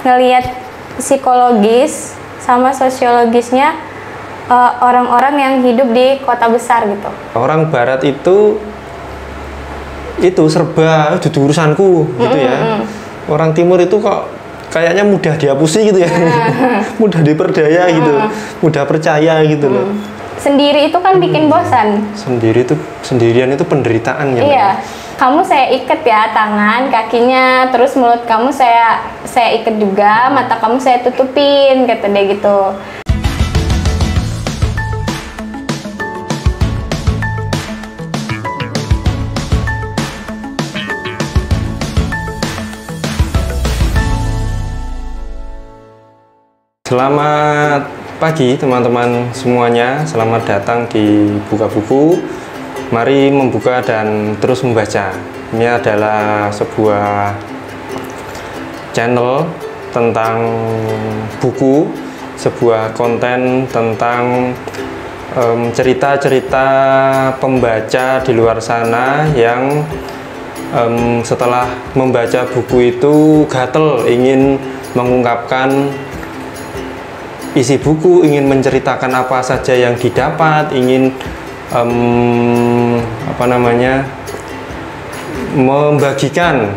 ngelihat psikologis sama sosiologisnya orang-orang yang hidup di kota besar gitu. Orang barat itu serba itu urusanku gitu ya. Orang timur itu kok kayaknya mudah dihapusi gitu ya. Mudah diperdaya gitu, mudah percaya gitu loh. Sendiri itu kan bikin bosan. Sendirian itu penderitaan ya. Iya. Kamu saya ikat ya tangan, kakinya, terus mulut kamu saya ikat juga, mata kamu saya tutupin, kata dia gitu. Selamat pagi teman-teman semuanya, selamat datang di Buka Buku. Mari membuka dan terus membaca. Ini adalah sebuah channel tentang buku, sebuah konten tentang cerita-cerita pembaca di luar sana yang setelah membaca buku itu gatel ingin mengungkapkan isi buku, ingin menceritakan apa saja yang didapat, ingin membagikan,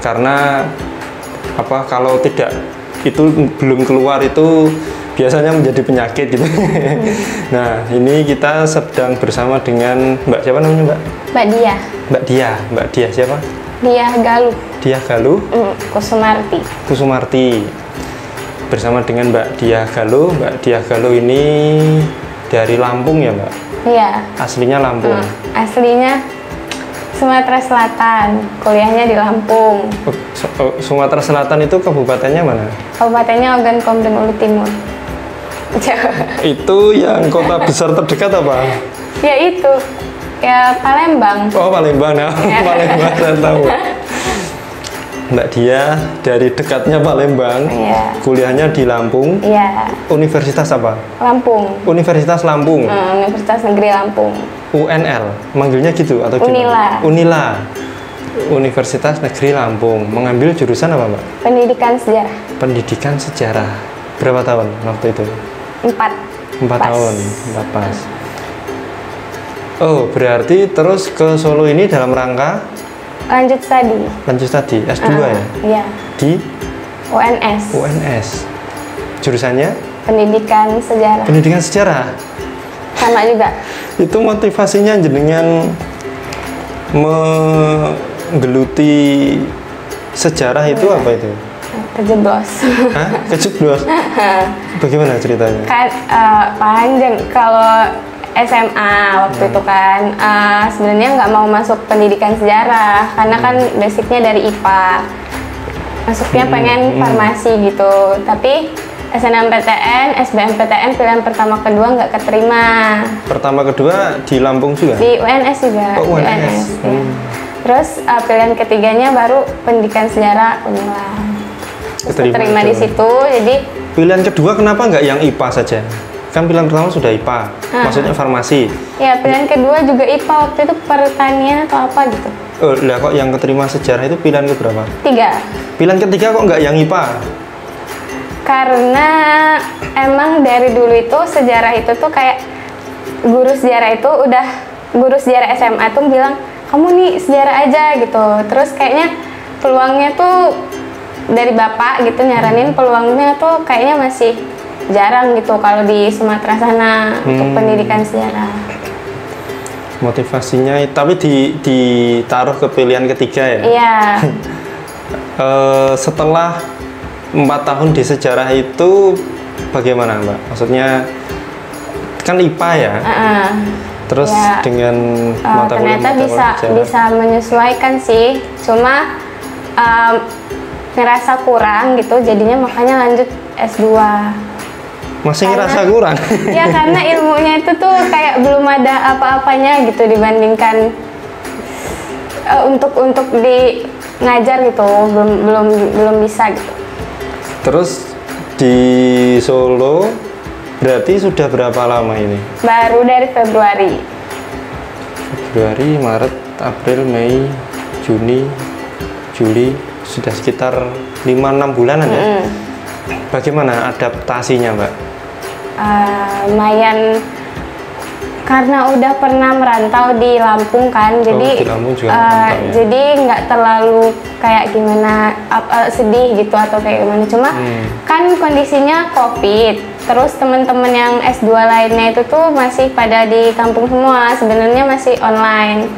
karena kalau tidak itu belum keluar itu biasanya menjadi penyakit gitu. Nah, ini kita sedang bersama dengan Mbak siapa namanya, Mbak? Mbak Dia. Mbak Dia siapa? Dia Galuh. Dia Galuh. Kusumarti. Bersama dengan Mbak Dia Galuh. Mbak Dia Galuh ini dari Lampung ya, Mbak? Iya. Aslinya Lampung. Aslinya Sumatera Selatan, kuliahnya di Lampung. Sumatera Selatan itu kabupatennya mana? Kabupatennya Ogan Komering Ulu Timur. Itu yang kota besar terdekat apa? Ya itu, ya Palembang. Oh, Palembang ya. Palembang saya tahu. Mbak Dia dari dekatnya Palembang, kuliahnya di Lampung. Iya. Universitas apa? Lampung. Universitas Lampung. Universitas Negeri Lampung. UNL, manggilnya gitu atau gimana? Unila. Universitas Negeri Lampung. Mengambil jurusan apa, Mbak? Pendidikan Sejarah. Pendidikan Sejarah. Berapa tahun waktu itu? 4 tahun, 4 pas. Oh, berarti terus ke Solo ini dalam rangka lanjut studi S2 ya? Iya. Di UNS. Jurusannya? Pendidikan Sejarah. Sama juga. Itu motivasinya jenengan menggeluti sejarah itu apa itu? Kejeblos. Hah? Kejeblos? Bagaimana ceritanya? Kan panjang. Kalau SMA waktu itu kan sebenarnya nggak mau masuk pendidikan sejarah karena kan basicnya dari IPA, masuknya pengen farmasi gitu, tapi SNMPTN, SBMPTN pilihan pertama kedua nggak keterima. Pertama kedua di Lampung juga? Di UNS juga. Oh, UNS. Ya. Terus pilihan ketiganya baru pendidikan sejarah Unila. Keterima di situ, jadi. Pilihan kedua kenapa nggak yang IPA saja? Kan pilihan pertama sudah IPA, maksudnya farmasi. Ya, pilihan kedua juga IPA, waktu itu pertanian atau apa gitu. Oh, lah kok yang keterima sejarah itu pilihan keberapa? 3. Pilihan ketiga kok nggak yang IPA? Karena emang dari dulu itu sejarah itu tuh kayak guru sejarah SMA tuh bilang, kamu nih sejarah aja gitu. Terus kayaknya peluangnya tuh dari bapak gitu nyaranin peluangnya tuh kayaknya masih jarang gitu kalau di Sumatera sana untuk pendidikan sejarah. Motivasinya tapi ditaruh ke pilihan ketiga ya? Iya. Setelah 4 tahun di sejarah itu bagaimana, Mbak? Maksudnya kan IPA ya? Terus ya, dengan mata kuliah ternyata bisa menyesuaikan sih, cuma ngerasa kurang gitu, jadinya makanya lanjut S2. Masih ngerasa kurang? Ya karena ilmunya itu tuh kayak belum ada apa-apanya gitu dibandingkan untuk di ngajar gitu, belum bisa gitu. Terus di Solo berarti sudah berapa lama ini? Baru dari Februari, Maret, April, Mei, Juni, Juli, sudah sekitar 5-6 bulanan ya. Bagaimana adaptasinya, Mbak? Lumayan, karena udah pernah merantau di Lampung kan, jadi di Lampung juga merantau, ya? jadi nggak terlalu kayak gimana sedih gitu atau kayak gimana. Cuma kan kondisinya COVID, terus teman-teman yang S2 lainnya itu tuh masih pada di kampung semua, sebenarnya masih online.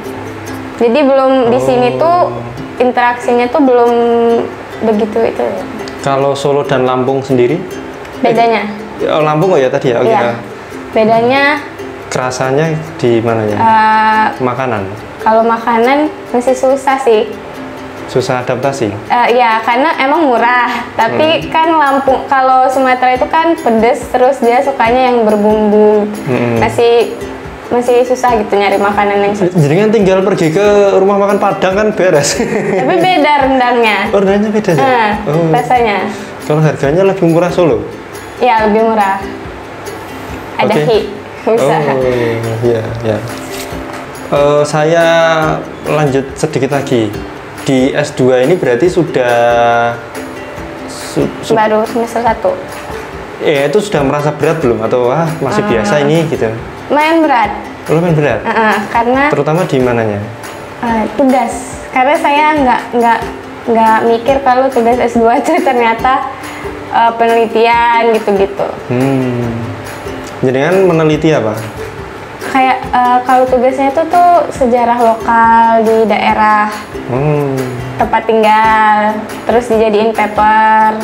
Jadi belum di sini tuh interaksinya tuh belum begitu itu. Kalau Solo dan Lampung sendiri? Bedanya? Oh, Lampung ya tadi ya? Iya. Bedanya kerasanya di mananya? Makanan? Kalau makanan masih susah sih. Susah adaptasi? Ya, karena emang murah. Tapi kan Lampung, kalau Sumatera itu kan pedes, terus dia sukanya yang berbumbu. Masih susah gitu nyari makanan yang susah. Jadi kan tinggal pergi ke rumah makan Padang kan beres. Tapi beda rendangnya. Oh, rendangnya beda ya? Rasanya. Kalau harganya lebih murah Solo? Iya, lebih murah. Ada usaha. Oh, iya. Saya lanjut sedikit lagi. Di S2 ini berarti sudah baru semester 1. Ya, itu sudah merasa berat belum? Atau masih biasa ini gitu? Lumayan berat. Lumayan berat? Karena terutama di mananya? Tugas. Karena saya nggak mikir kalau tugas S2 itu ternyata penelitian gitu-gitu. Jadi kan meneliti apa? Kayak kalau tugasnya itu tuh sejarah lokal di daerah tempat tinggal, terus dijadiin paper,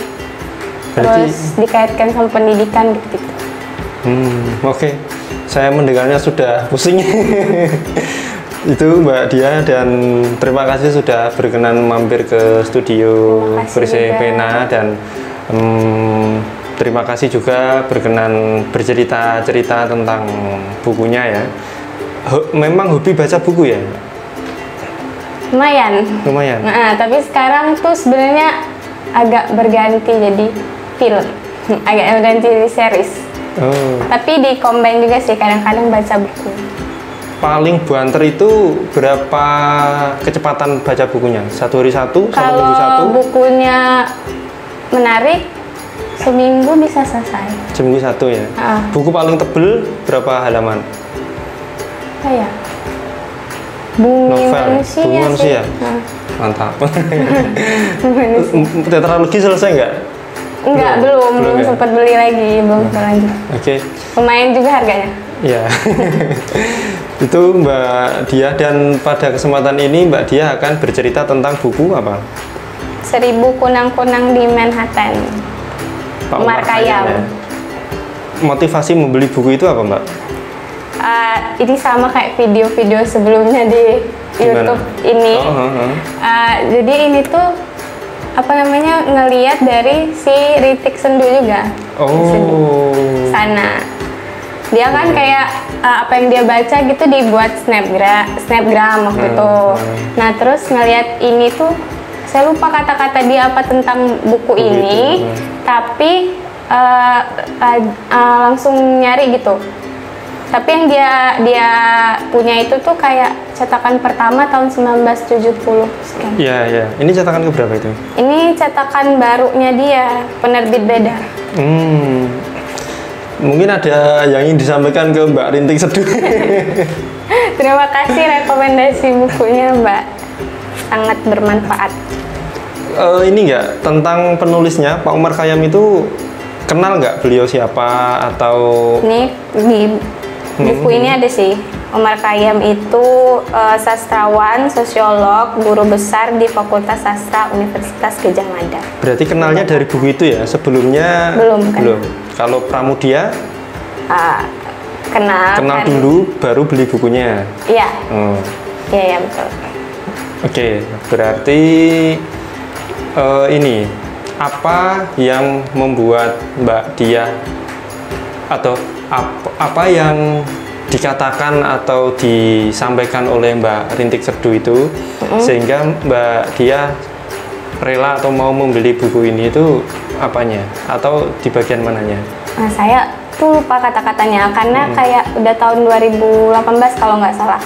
terus dikaitkan sama pendidikan gitu-gitu. Oke. Saya mendengarnya sudah pusing. Itu Mbak Dia, dan terima kasih sudah berkenan mampir ke studio Bersih Pena, dan terima kasih juga berkenan bercerita-cerita tentang bukunya ya. Memang hobi baca buku ya? Lumayan. Tapi sekarang tuh sebenarnya agak berganti jadi film, agak berganti jadi series. Tapi di combine juga sih, kadang-kadang baca buku. Paling banter itu berapa kecepatan baca bukunya? Satu hari satu? Kalau minggu satu? Bukunya menarik, seminggu bisa selesai. Seminggu satu ya? Buku paling tebel berapa halaman? Kayak Bumi Manusia. Mantap. Tetralogi selesai nggak? Enggak, belum sempat beli lagi, belum lanjut. Oke. Lumayan juga harganya. Ya. Itu Mbak Dia, dan pada kesempatan ini Mbak Dia akan bercerita tentang buku apa? 1000 Kunang-Kunang di Manhattan. Pak Umar Khayyam. Ya. Motivasi membeli buku itu apa, Mbak? Ini sama kayak video-video sebelumnya di YouTube ini. Jadi ini tuh ngelihat dari si Ritik Sendu juga. Sana. Dia kan kayak apa yang dia baca gitu dibuat snapgram waktu itu. Nah, terus ngelihat ini tuh, saya lupa kata-kata dia apa tentang buku ini, tapi langsung nyari gitu. Tapi yang dia punya itu tuh kayak cetakan pertama tahun 1970 sekian. Iya. Ini cetakan keberapa itu? Ini cetakan barunya dia, penerbit beda. Mungkin ada yang ingin disampaikan ke Mbak Rintik Seduh. Terima kasih rekomendasi bukunya, Mbak. Sangat bermanfaat. Ini nggak tentang penulisnya, Pak Umar Khayyam itu kenal nggak beliau siapa atau? Nih di buku ini ada sih. Umar Khayyam itu sastrawan, sosiolog, guru besar di Fakultas Sastra Universitas Gadjah Mada. Berarti kenalnya dari buku itu ya? Sebelumnya belum. Kalau Pramudia? Kenal kan dulu, baru beli bukunya. Iya. Iya, betul. Oke, berarti ini apa yang membuat Mbak Dia, atau apa yang dikatakan atau disampaikan oleh Mbak Rintik Seduh itu sehingga Mbak Dia rela atau mau membeli buku ini, itu apanya atau di bagian mananya? Nah, saya tuh lupa kata-katanya karena kayak udah tahun 2018 kalau nggak salah.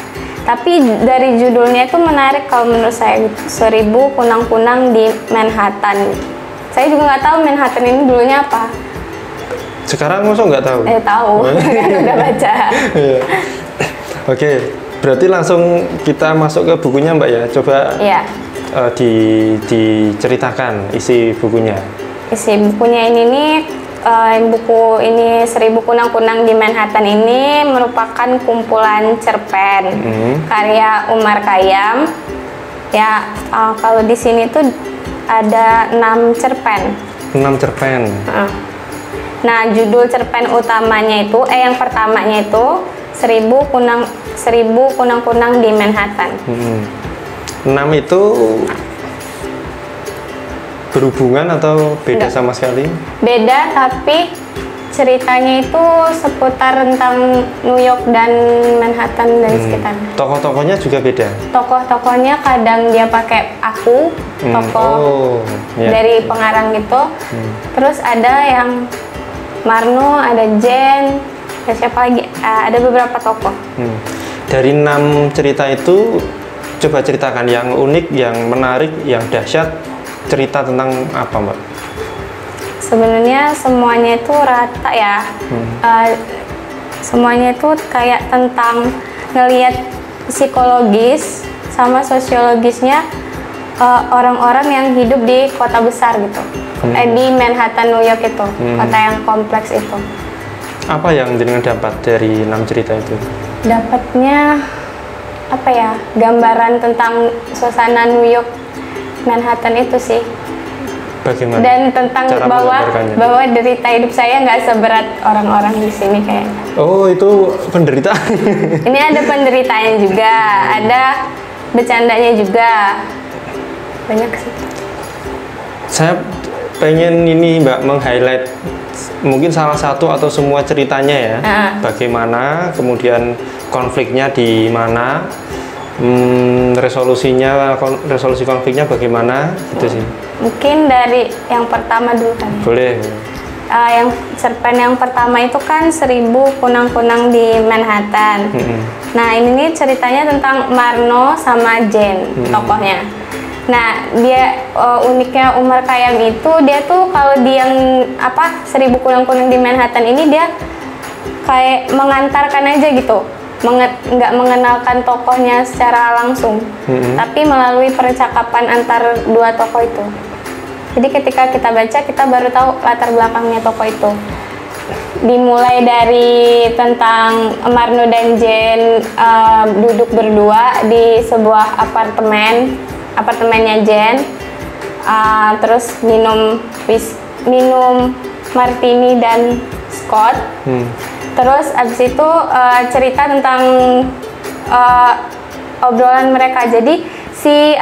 Tapi dari judulnya itu menarik kalau menurut saya, 1000 kunang-kunang di Manhattan. Saya juga nggak tahu Manhattan ini dulunya apa. Sekarang masuk nggak tahu? Tahu, kan udah baca. Iya. Oke, berarti langsung kita masuk ke bukunya Mbak ya. Coba Iya. Diceritakan isi bukunya. Isi bukunya ini nih, buku ini 1000 kunang-kunang di Manhattan ini merupakan kumpulan cerpen karya Umar Khayyam. Ya, kalau di sini tuh ada 6 cerpen. 6 cerpen. Nah, judul cerpen utamanya itu, yang pertamanya itu 1000 kunang-kunang di Manhattan. 6 itu berhubungan atau beda? Enggak. Sama sekali? Beda, tapi ceritanya itu seputar tentang New York dan Manhattan dan sekitarnya. Tokoh-tokohnya juga beda? Tokoh-tokohnya kadang dia pakai tokoh dari pengarang gitu. Terus ada yang Marno, ada Jen, ada siapa lagi? Ada beberapa tokoh. Dari 6 cerita itu, coba ceritakan yang unik, yang menarik, yang dahsyat. Cerita tentang apa, Mbak? Sebenarnya semuanya itu rata ya. Semuanya itu kayak tentang ngelihat psikologis sama sosiologisnya orang-orang yang hidup di kota besar gitu. Di Manhattan, New York itu, kota yang kompleks itu. Apa yang jenengan dapat dari 6 cerita itu? Dapatnya apa ya? Gambaran tentang suasana New York, Manhattan itu sih. Bagaimana? Dan tentang cara bahwa derita hidup saya nggak seberat orang-orang di sini kayaknya. Oh, itu penderitaan. Ini ada penderitanya juga, ada bercandanya juga. Banyak sih. Saya pengen ini Mbak meng-highlight mungkin salah satu atau semua ceritanya ya. Bagaimana, kemudian konfliknya di mana, resolusi konfliknya bagaimana, gitu sih. Mungkin dari yang pertama dulu kan. Boleh. Yang cerpen yang pertama itu kan 1000 kunang-kunang di Manhattan. Nah, ini nih ceritanya tentang Marno sama Jen, tokohnya. Nah, dia uniknya Umar Khayyam itu, dia tuh kalau di yang 1000 kunang-kunang di Manhattan ini dia kayak mengantarkan aja gitu. Nggak mengenalkan tokohnya secara langsung, tapi melalui percakapan antar dua tokoh itu. Jadi ketika kita baca, kita baru tahu latar belakangnya tokoh itu. Dimulai dari tentang Marno dan Jen duduk berdua di sebuah apartemennya Jen, terus minum martini dan Scott. Terus abis itu cerita tentang obrolan mereka. Jadi si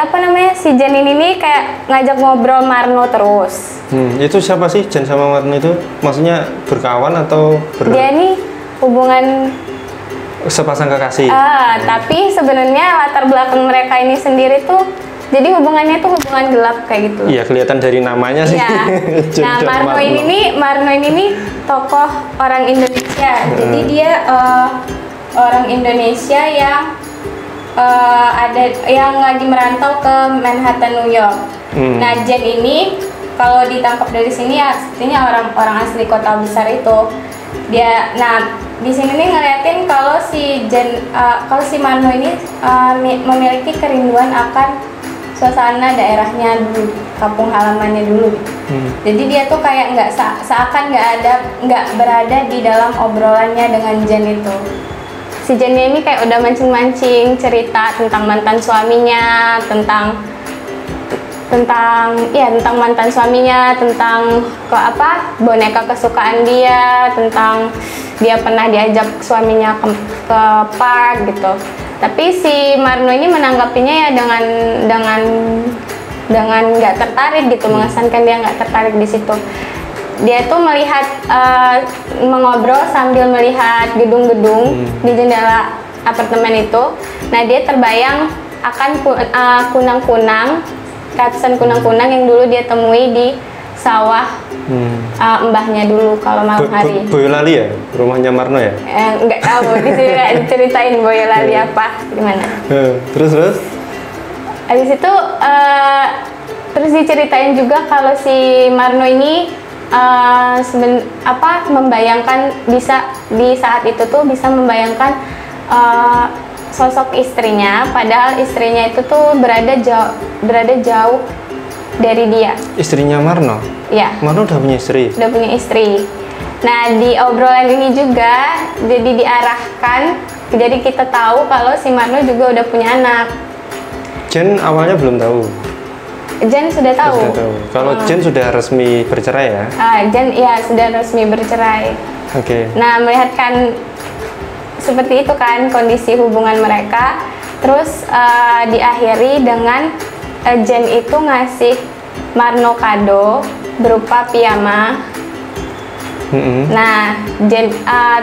Jen ini kayak ngajak ngobrol Marno terus. Itu siapa sih Jen sama Marno itu? Maksudnya berkawan atau Dia nih hubungan sepasang kekasih? Tapi sebenarnya latar belakang mereka ini sendiri tuh, jadi hubungannya tuh hubungan gelap kayak gitu. Iya, kelihatan dari namanya sih. Iya. Nah, Marno ini nih tokoh orang Indonesia. Jadi dia orang Indonesia yang ada yang lagi merantau ke Manhattan, New York. Nah, Jen ini kalau ditangkap dari sini ya sepertinya orang asli kota besar itu. Di sini nih ngeliatin kalau si Marno ini memiliki kerinduan akan suasana daerahnya dulu, kampung halamannya dulu. Jadi dia tuh kayak seakan nggak berada di dalam obrolannya dengan Jen itu. Si Jennya ini kayak udah mancing-mancing cerita tentang mantan suaminya, tentang mantan suaminya, tentang boneka kesukaan dia, tentang dia pernah diajak suaminya ke park gitu. Tapi si Marno ini menanggapinya ya dengan nggak tertarik gitu, mengesankan dia nggak tertarik di situ. Dia tuh mengobrol sambil melihat gedung-gedung di jendela apartemen itu. Nah, dia terbayang akan ratusan kunang-kunang yang dulu dia temui di sawah mbahnya dulu kalau malam hari. Boyolali ya, rumahnya Marno ya? Nggak tahu, diceritain Boyolali apa gimana. Terus? Habis itu terus diceritain juga kalau si Marno ini membayangkan bisa di saat itu tuh bisa membayangkan sosok istrinya, padahal istrinya itu tuh berada jauh dari dia. Istrinya Marno? Ya. Marno udah punya istri? Udah punya istri. Nah, di obrolan ini juga jadi diarahkan, jadi kita tahu kalau si Marno juga udah punya anak. Jen awalnya belum tahu? Jen sudah tahu. Kalau Jen sudah resmi bercerai ya? Jen ya sudah resmi bercerai. Oke. Nah, melihat kan seperti itu kan kondisi hubungan mereka, terus diakhiri dengan Jen itu ngasih Marno kado berupa piyama. Nah,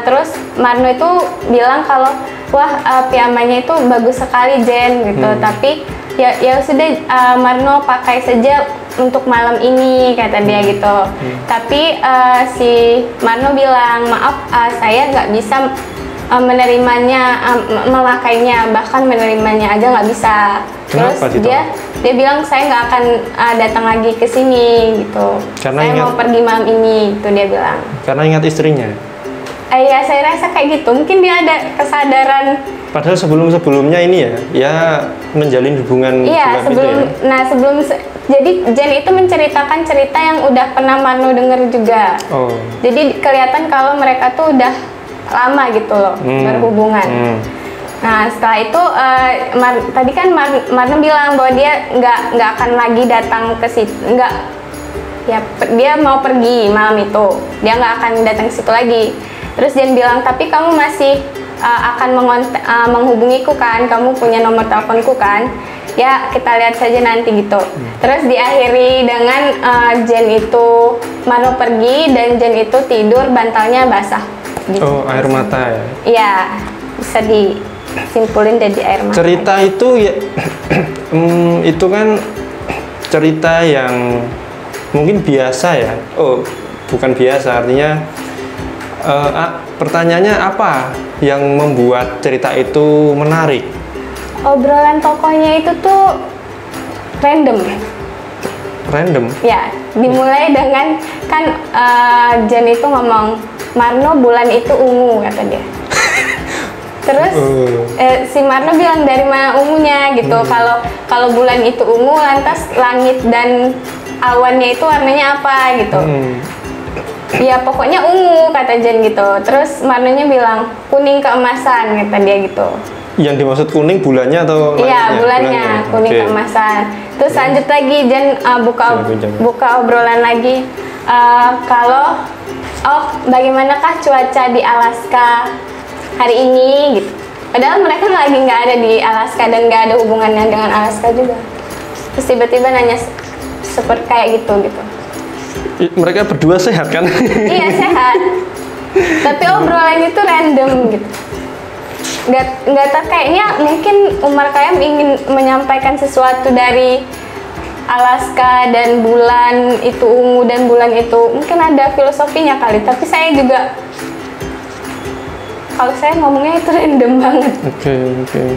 terus Marno itu bilang kalau wah piyamanya itu bagus sekali Jen gitu, tapi ya sudah Marno pakai saja untuk malam ini kata dia gitu. Tapi si Marno bilang maaf saya nggak bisa menerimanya, memakainya, bahkan menerimanya aja nggak bisa. Terus dia bilang saya nggak akan datang lagi ke sini gitu. Saya mau pergi malam ini, itu dia bilang. Karena ingat istrinya. Ya saya rasa kayak gitu. Mungkin dia ada kesadaran. Padahal sebelumnya ini ya menjalin hubungan. Iya sebelum jadi Jen itu menceritakan cerita yang udah pernah Marno denger juga. Jadi kelihatan kalau mereka tuh udah lama gitu loh berhubungan. Nah setelah itu tadi kan Marno bilang bahwa dia nggak akan lagi datang ke situ, dia mau pergi malam itu, dia nggak akan datang ke situ lagi. Terus Jen bilang tapi kamu masih akan menghubungiku kan, kamu punya nomor teleponku kan, ya kita lihat saja nanti gitu. Terus diakhiri dengan Jen itu Marno pergi dan Jen itu tidur bantalnya basah. Air mata ya? Iya, bisa disimpulin dari air mata. Cerita itu ya itu kan cerita yang mungkin biasa ya. Bukan biasa, artinya pertanyaannya apa yang membuat cerita itu menarik? Obrolan tokohnya itu tuh random. Ya, dimulai dengan kan Jen itu ngomong Marno bulan itu ungu kata dia. Terus si Marno bilang dari mana ungunya gitu. Kalau bulan itu ungu, lantas langit dan awannya itu warnanya apa gitu. Ya pokoknya ungu kata Jen gitu. Terus Marnonya bilang kuning keemasan kata dia gitu. Yang dimaksud kuning bulannya atau? Iya bulannya kuning keemasan. Terus lanjut lagi Jen buka obrolan lagi. Kalau bagaimanakah cuaca di Alaska hari ini gitu. Padahal mereka lagi nggak ada di Alaska dan nggak ada hubungannya dengan Alaska juga. Terus tiba-tiba nanya seperti kayak gitu. Mereka berdua sehat kan? Iya sehat. Tapi obrolan itu random gitu. Nggak kayaknya mungkin Umar Khayyam ingin menyampaikan sesuatu dari Alaska dan bulan itu ungu dan bulan itu mungkin ada filosofinya kali, tapi saya juga kalau saya ngomongnya itu random banget. Oke.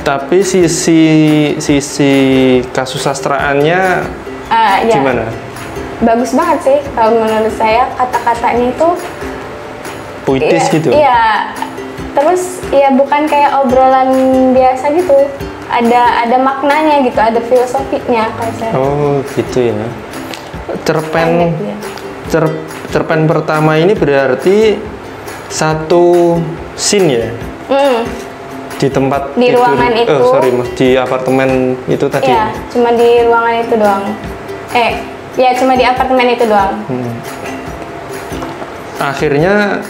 Tapi sisi kasus sastraannya gimana? Bagus banget sih kalau menurut saya, kata-katanya itu puitis gitu. Iya. Terus ya bukan kayak obrolan biasa gitu. Ada maknanya gitu, ada filosofinya kalau saya. Gitu ya. Cerpen pertama ini berarti satu scene ya? Di tempat di ruangan itu. Di apartemen itu tadi. Iya, cuma di ruangan itu doang. Ya cuma di apartemen itu doang. Akhirnya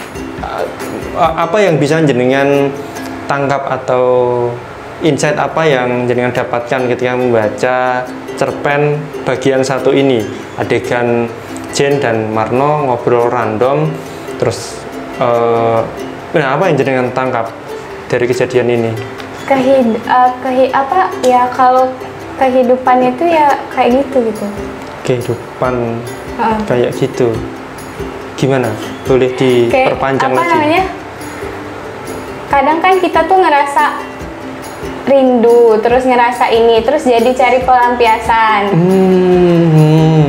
apa yang bisa jenengan tangkap atau insight apa yang jenengan dapatkan ketika membaca cerpen bagian satu ini, adegan Jen dan Marno ngobrol random, terus apa yang jenengan tangkap dari kejadian ini? Kalau kehidupan itu ya kayak gitu. kehidupan kayak gitu. Gimana? Boleh Kayak diperpanjang apa lagi? namanya? Kadang kan kita tuh ngerasa rindu, terus ngerasa ini, terus jadi cari pelampiasan.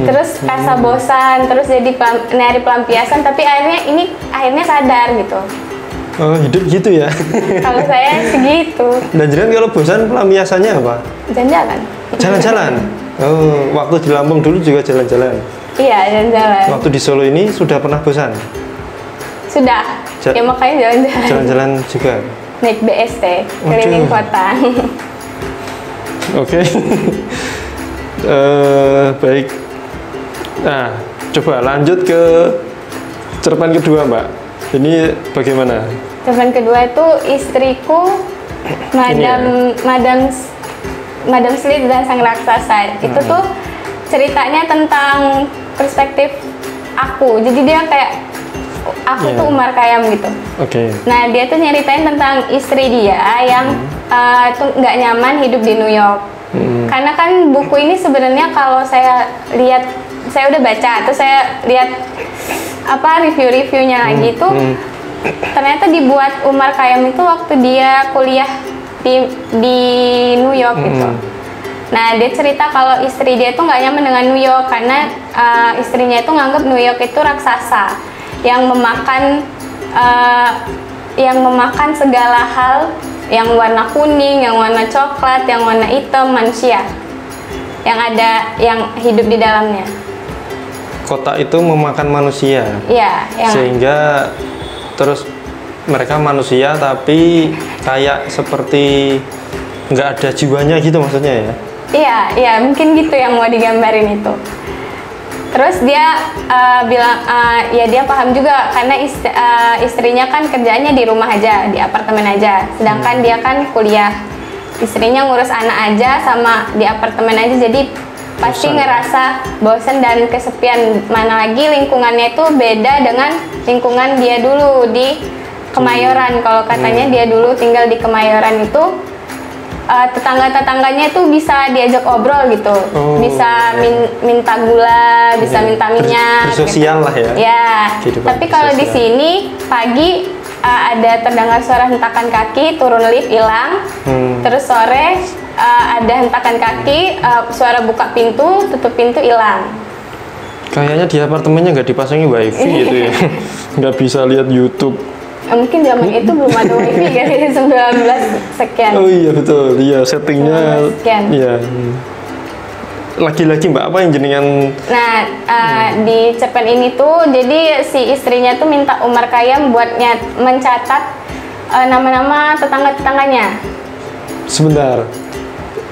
Terus rasa bosan, terus jadi nyari pelampiasan, tapi akhirnya sadar gitu. Oh, hidup gitu ya? Kalau saya segitu. Dan jangan kalau bosan pelampiasannya apa? Jalan-jalan. Jalan-jalan? Oh, waktu di Lampung dulu juga jalan-jalan? Iya, jalan-jalan. Waktu di Solo ini sudah pernah bosan? Sudah. Ya makanya jalan-jalan. Jalan-jalan juga? Naik BST, keliling kota. Oke. Baik. Nah, coba lanjut ke cerpen kedua, Mbak. Ini bagaimana? Cerpen kedua itu istriku, Madam Slit dan Sang Raksasa. Itu tuh ceritanya tentang perspektif aku. Jadi dia kayak aku tuh Umar Khayyam gitu. Oke. Nah, dia tuh nyeritain tentang istri dia yang tuh nggak nyaman hidup di New York. Karena kan buku ini sebenarnya kalau saya lihat, saya udah baca, terus saya lihat review-reviewnya lagi tuh ternyata dibuat Umar Khayyam itu waktu dia kuliah di New York gitu. Nah, dia cerita kalau istri dia tuh nggak nyaman dengan New York karena istrinya itu nganggap New York itu raksasa yang memakan segala hal, yang warna kuning, yang warna coklat, yang warna hitam, manusia yang hidup di dalamnya. Kota itu memakan manusia. Iya, sehingga terus mereka manusia tapi kayak seperti nggak ada jiwanya gitu maksudnya ya? Iya, mungkin gitu yang mau digambarin itu. Terus dia bilang, ya dia paham juga karena istrinya kan kerjanya di rumah aja, di apartemen aja. Sedangkan dia kan kuliah, istrinya ngurus anak aja sama di apartemen aja, jadi pasti ngerasa bosan dan kesepian. Mana lagi lingkungannya itu beda dengan lingkungan dia dulu di Kemayoran. Kalau katanya dia dulu tinggal di Kemayoran itu tetangga-tetangganya itu bisa diajak obrol gitu, bisa minta gula, bisa minta minyak. Bersosial gitu. lah ya. Ya. Tapi kalau di sini pagi ada terdengar suara hentakan kaki, turun lift hilang. Terus sore ada hentakan kaki, suara buka pintu, tutup pintu hilang. Kayaknya di apartemennya nggak dipasangi wifi gitu ya, nggak bisa lihat YouTube. Mungkin zaman itu belum ada wifi kan, 19 sekian. Oh iya betul, iya settingnya. Iya. Lagi-lagi Mbak, apa yang jenengan? Nah, di cerpen ini tuh, jadi si istrinya tuh minta Umar Khayyam buat mencatat nama-nama tetangga-tetangganya. Sebentar,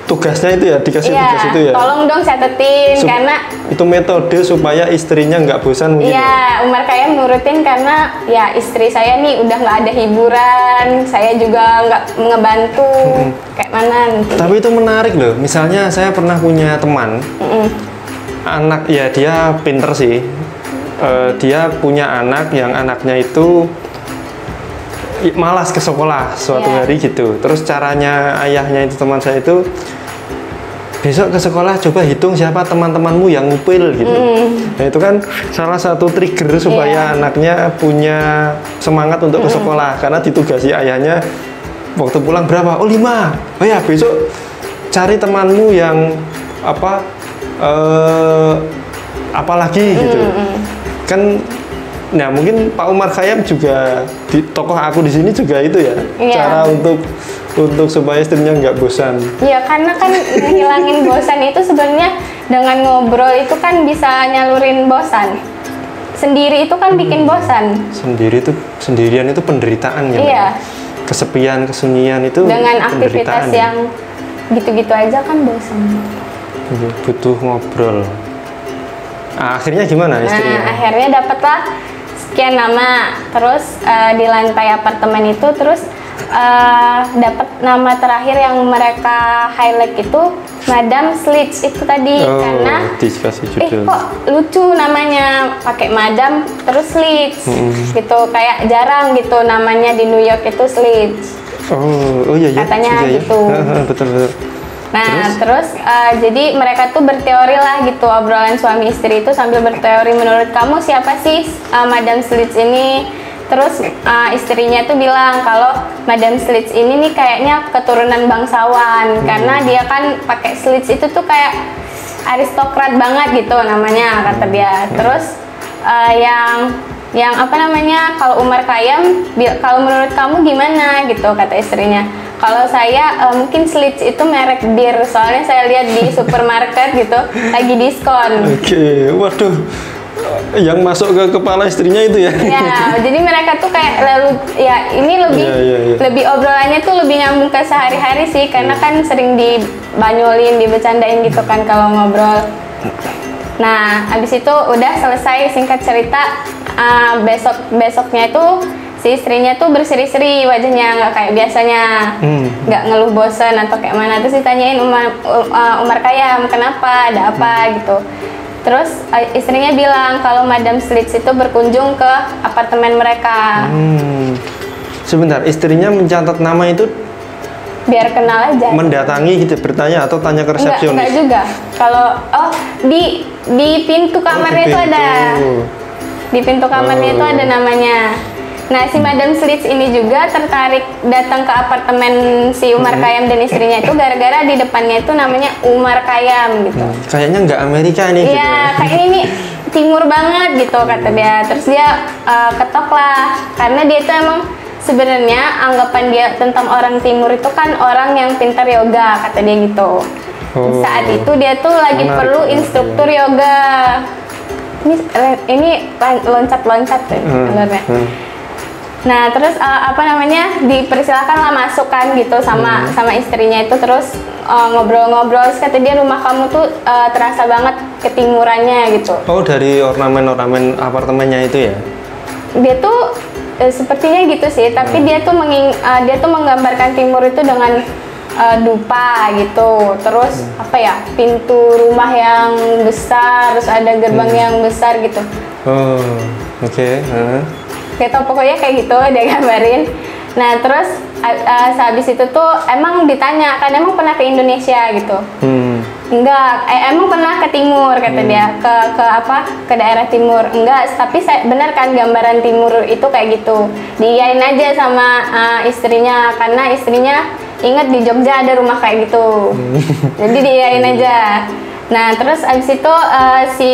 tugasnya itu ya, dikasih tugas itu ya? Tolong dong catetin, karena itu metode supaya istrinya nggak bosan mungkin. Iya, Umar Khayyam nurutin karena ya istri saya nih udah nggak ada hiburan, saya juga nggak ngebantu, kayak mana gitu. Tapi itu menarik loh, misalnya saya pernah punya teman, anak ya dia pinter sih, dia punya anak yang anaknya itu malas ke sekolah suatu hari gitu. Terus caranya ayahnya itu, teman saya itu, besok ke sekolah coba hitung siapa teman-temanmu yang ngupil gitu. Nah itu kan salah satu trigger supaya anaknya punya semangat untuk ke sekolah, karena ditugasi ayahnya waktu pulang berapa? Oh 5. Oh ya besok cari temanmu yang apalagi gitu. Kan nah mungkin Pak Umar Khayyam juga di tokoh aku di sini juga itu ya, cara untuk supaya istrinya nggak bosan. Iya, karena kan ngilangin bosan itu sebenarnya dengan ngobrol itu kan bisa nyalurin bosan. Sendiri itu kan bikin bosan. Sendirian itu penderitaan ya. Iya. Kesepian, kesunyian itu dengan aktivitas yang gitu-gitu aja kan bosan. Butuh ngobrol. Akhirnya gimana istrinya? Nah, akhirnya dapatlah sekian nama, terus di lantai apartemen itu terus dapat nama terakhir yang mereka highlight itu Madam Slits itu tadi, karena kok lucu namanya, pakai Madam terus Slits gitu, kayak jarang gitu namanya di New York itu Slits. Oh iya katanya gitu. Betul. Nah, terus jadi mereka tuh berteori lah gitu, obrolan suami istri itu sambil berteori, menurut kamu siapa sih Madam Slits ini? Terus istrinya tuh bilang kalau Madam Slits ini nih kayaknya keturunan bangsawan, karena dia kan pakai slits itu tuh kayak aristokrat banget gitu namanya, kata dia. Terus yang apa namanya, kalau Umar Khayyam, kalau menurut kamu gimana gitu, kata istrinya. Kalau saya mungkin Slits itu merek bir, soalnya saya lihat di supermarket gitu lagi diskon. Oke, waduh, yang masuk ke kepala istrinya itu ya. Ya, jadi mereka tuh kayak lalu ya ini lebih obrolannya tuh lebih nyambung ke sehari-hari sih, karena kan sering dibanyolin, dibecandain gitu kan kalau ngobrol. Nah, abis itu udah selesai, singkat cerita, besoknya itu si istrinya tuh berseri-seri wajahnya, nggak kayak biasanya, nggak ngeluh bosen atau kayak mana. Terus ditanyain Umar Khayyam, kenapa, ada apa gitu. Terus istrinya bilang kalau Madam Slits itu berkunjung ke apartemen mereka. Sebentar, istrinya mencatat nama itu Biar kenal aja. mendatangi gitu, bertanya atau tanya ke resepsionis? Enggak juga. Kalau di pintu kamarnya itu ada. Di pintu kamarnya itu ada namanya. Nah, si Madam Slits ini juga tertarik datang ke apartemen si Umar Khayyam dan istrinya itu gara-gara di depannya itu namanya Umar Khayyam gitu. Kayaknya nggak Amerika nih. Iya, gitu. kayaknya ini timur banget gitu, kata dia. Terus dia ketok lah, karena dia itu emang sebenarnya anggapan dia tentang orang timur itu kan orang yang pintar yoga, kata dia gitu. Saat itu dia tuh lagi perlu instruktur yoga. Ini loncat-loncat tuh sebenarnya. Nah, terus apa namanya, dipersilakan lah masuk kan gitu sama istrinya itu. Terus ngobrol-ngobrol, kata dia rumah kamu tuh terasa banget ketimurannya gitu. Oh, dari ornamen-ornamen apartemennya itu ya? Dia tuh sepertinya gitu sih, tapi dia tuh menggambarkan timur itu dengan dupa gitu. Terus apa ya, pintu rumah yang besar, terus ada gerbang yang besar gitu. Oh, oke. Gitu, pokoknya kayak gitu dia gambarin. Nah, terus sehabis itu tuh emang ditanya kan, emang pernah ke Indonesia gitu? Enggak, emang pernah ke timur, kata dia, ke daerah timur. Enggak, tapi benar kan gambaran timur itu kayak gitu. Diiyain aja sama istrinya, karena istrinya inget di Jogja ada rumah kayak gitu. Jadi diiyain aja. Nah, terus abis itu si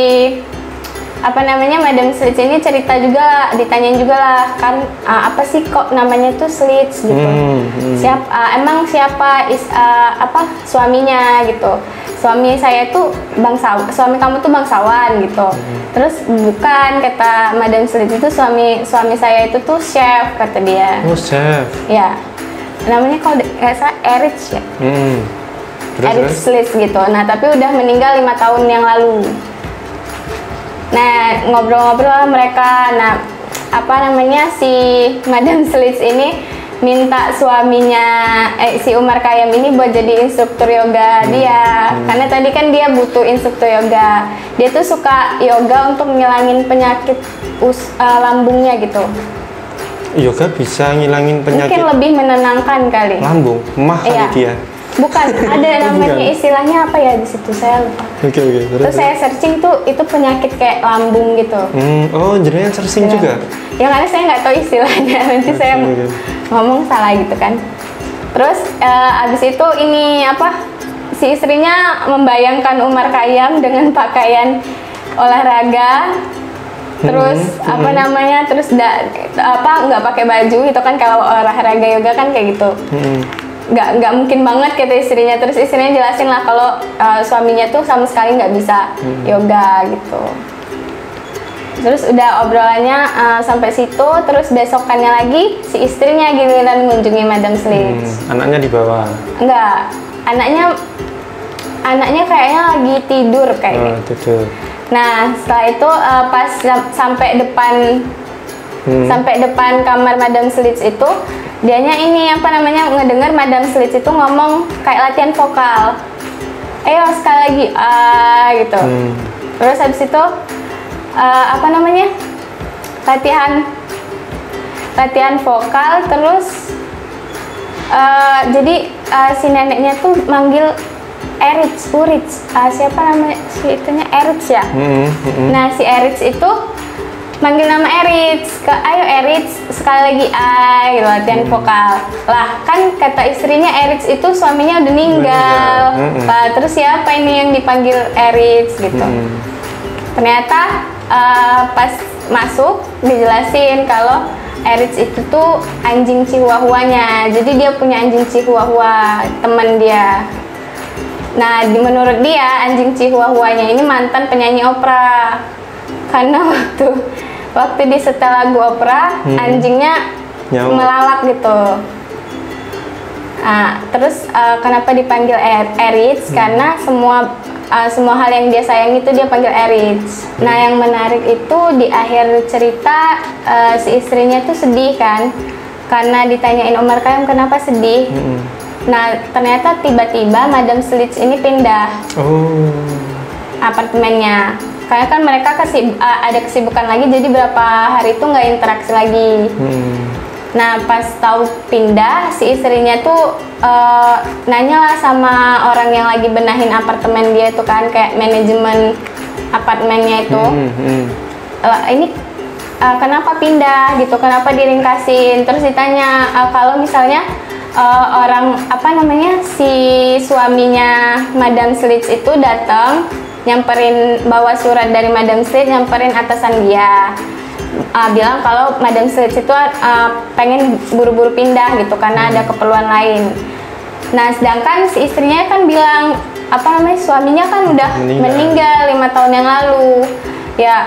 apa namanya, Madam Slits ini cerita juga, ditanyain juga lah kan, apa sih kok namanya tuh Slits gitu. Emang siapa suaminya gitu. Suami saya tuh suami kamu tuh bangsawan gitu. Terus bukan, kata Madam Slits itu suami saya itu tuh chef, kata dia. Oh, chef. Ya, namanya kalau nggak salah Erich ya. Erich Slits gitu. Nah, tapi udah meninggal 5 tahun yang lalu. Nah, ngobrol-ngobrol mereka. Nah, apa namanya, si Madam Slits ini minta suaminya si Umar Khayyam ini buat jadi instruktur yoga dia. Karena tadi kan dia butuh instruktur yoga. Dia tuh suka yoga untuk ngilangin penyakit lambungnya gitu. Yoga bisa ngilangin penyakit? Mungkin lebih menenangkan kali. Lambung, mah kali dia. Bukan, ada namanya istilahnya apa ya di situ, saya lupa. Oke. Terus saya searching tuh itu penyakit kayak lambung gitu. Oh, jadi searching juga? Ya, karena saya nggak tahu istilahnya, nanti saya ngomong salah gitu kan. Terus abis itu ini apa, si istrinya membayangkan Umar Khayyam dengan pakaian olahraga. Terus apa namanya, terus nggak pakai baju gitu kan, kalau olahraga yoga kan kayak gitu. Nggak mungkin banget, kata istrinya. Terus istrinya jelasin lah kalau suaminya tuh sama sekali nggak bisa yoga gitu. Terus udah obrolannya sampai situ. Terus besokannya lagi si istrinya giliran mengunjungi Madam Slits. Anaknya di bawah? Enggak, anaknya kayaknya lagi tidur kayaknya. Tidur. Nah, setelah itu pas sampai depan kamar Madam Slits itu, dianya ini apa namanya, ngedengar Madam Slits itu ngomong kayak latihan vokal. Ayo sekali lagi gitu. Terus habis itu apa namanya, latihan vokal. Terus jadi si neneknya tuh manggil Eritz, Uritz, siapa namanya si itunya Eritz ya. Nah si Eritz itu manggil nama Eritz, ayo Eritz sekali lagi gitu, latihan vokal. Lah kan kata istrinya Eritz itu suaminya udah meninggal. Lah terus siapa ini yang dipanggil Eritz gitu. Ternyata pas masuk dijelasin kalau Eritz itu tuh anjing chihuahuanya. Jadi dia punya anjing chihuahua, teman dia. Nah, menurut dia anjing chihuahuanya ini mantan penyanyi opera. Karena waktu di setel lagu opera, anjingnya melalap gitu. Nah, terus kenapa dipanggil Eritz? Karena semua hal yang dia sayang itu dia panggil Eritz. Nah yang menarik itu di akhir cerita si istrinya tuh sedih kan, karena ditanyain Omar Khayyam kenapa sedih. Nah ternyata tiba-tiba Madam Slits ini pindah apartemennya, karena kan mereka ada kesibukan lagi, jadi berapa hari itu nggak interaksi lagi. Nah pas tahu pindah, si istrinya tuh nanya lah sama orang yang lagi benahin apartemen dia itu kan, kayak manajemen apartemennya itu. Ini kenapa pindah gitu, kenapa diringkasin. Terus ditanya kalau misalnya orang si suaminya Madam Slits itu datang nyamperin, bawa surat dari Madam Slits, nyamperin atasan dia. Bilang kalau Madam Slits itu pengen buru-buru pindah gitu karena ada keperluan lain. Nah sedangkan si istrinya kan bilang suaminya kan udah meninggal 5 tahun yang lalu. Ya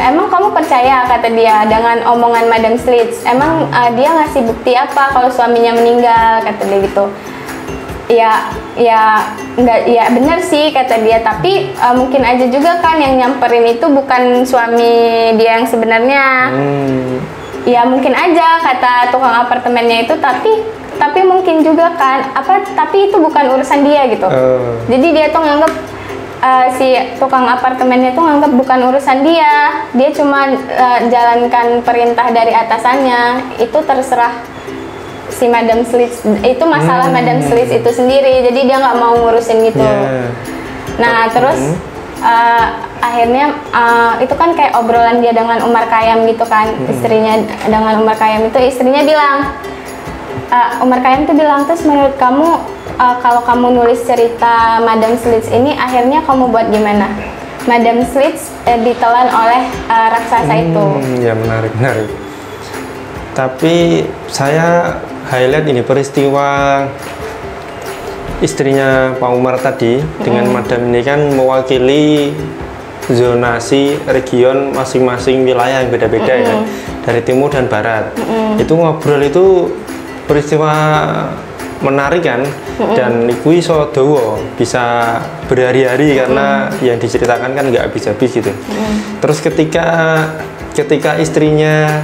emang kamu percaya, kata dia, dengan omongan Madam Slits? Emang dia ngasih bukti apa kalau suaminya meninggal, kata dia gitu. Ya bener sih, kata dia, tapi mungkin aja juga kan yang nyamperin itu bukan suami dia yang sebenarnya. Ya mungkin aja, kata tukang apartemennya itu, tapi mungkin juga kan tapi itu bukan urusan dia gitu. Jadi dia tuh nganggep si tukang apartemennya tuh nganggep bukan urusan dia cuma jalankan perintah dari atasannya. Itu terserah si Madam Slits, itu masalah Madam Slits itu sendiri, jadi dia nggak mau ngurusin gitu. Nah terus akhirnya itu kan kayak obrolan dia dengan Omar Khayyam gitu kan. Istrinya dengan Omar Khayyam itu, istrinya bilang, Omar Khayyam tuh bilang, terus menurut kamu kalau kamu nulis cerita Madam Slits ini akhirnya kamu buat gimana? Madam Slits ditelan oleh raksasa itu. Ya menarik. Tapi saya highlight ini peristiwa istrinya Pak Umar tadi dengan Madam ini kan mewakili zonasi region masing-masing wilayah yang beda-beda ya, dari timur dan barat. Itu ngobrol itu peristiwa menarik kan, dan iku iso dawa bisa berhari-hari karena yang diceritakan kan nggak habis-habis gitu. Terus ketika istrinya,